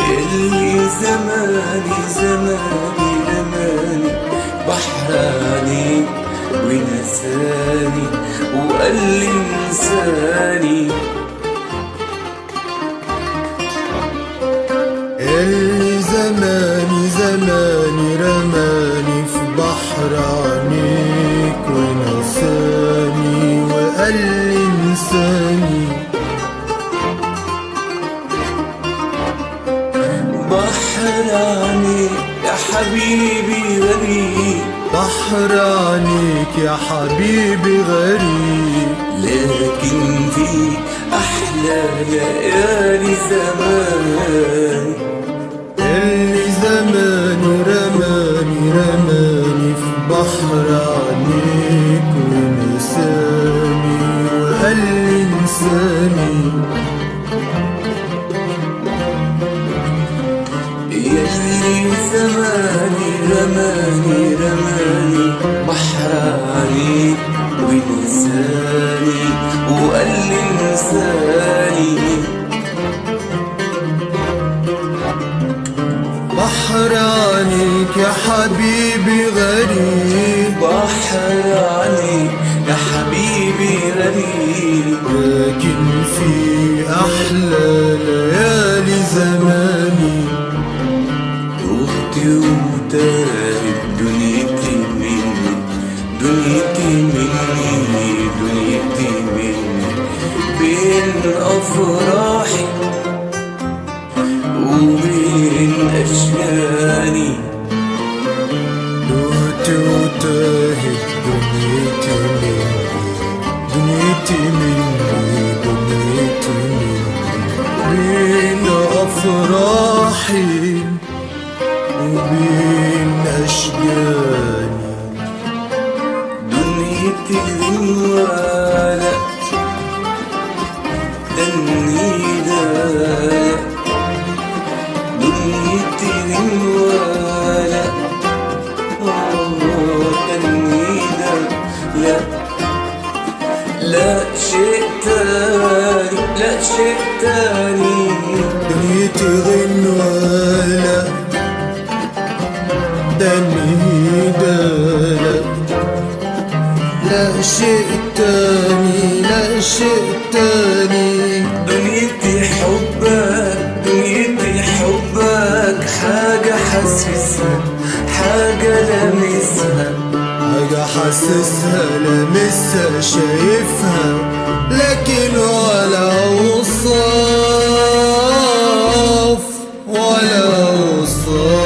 اللي زماني زماني رماني بحر عليك ونساني وقال لي انساني. اللي زماني زماني رماني في بحر عينيك ونساني وقال لي انساني. بحر عينيك يا حبيبي غريب، بحر عينيك يا حبيبي غريب، لكن في أحلى ليالي زمان. اللي زماني رماني رماني في بحر عينيك ونساني وقال لي انساني. يلي زماني رماني رماني بحر عليك ونساني وقال لي انساني. بحر عينيك يا حبيبي غريب، بحر عليك يا حبيبي غريب، لكن في أحلى ليالي زماني. تهت وتاهت دنيتي مني، دنيتي مني، دنيتي مني، بين أفراحي وبين أشجاني. تهت وتاهت دنيتي مني، دنيتي مني، دنيتي مني، بين أفراحي وبين أشجاني. دنيتي غنوالة دنيدة، دنيتي غنوالة دنيدة. لا لا شيء تاني، لا شيء تاني. دنيتي غنوالة دنيدة، لا شيء تاني، لا شيء تاني. دنيتي حبك، دنيتي حبك، حاجة حاسسها، حاجة لامسها، حاجة حاسسها لامسها شايفها، لكن ولا أوصاف ولا أوصاف.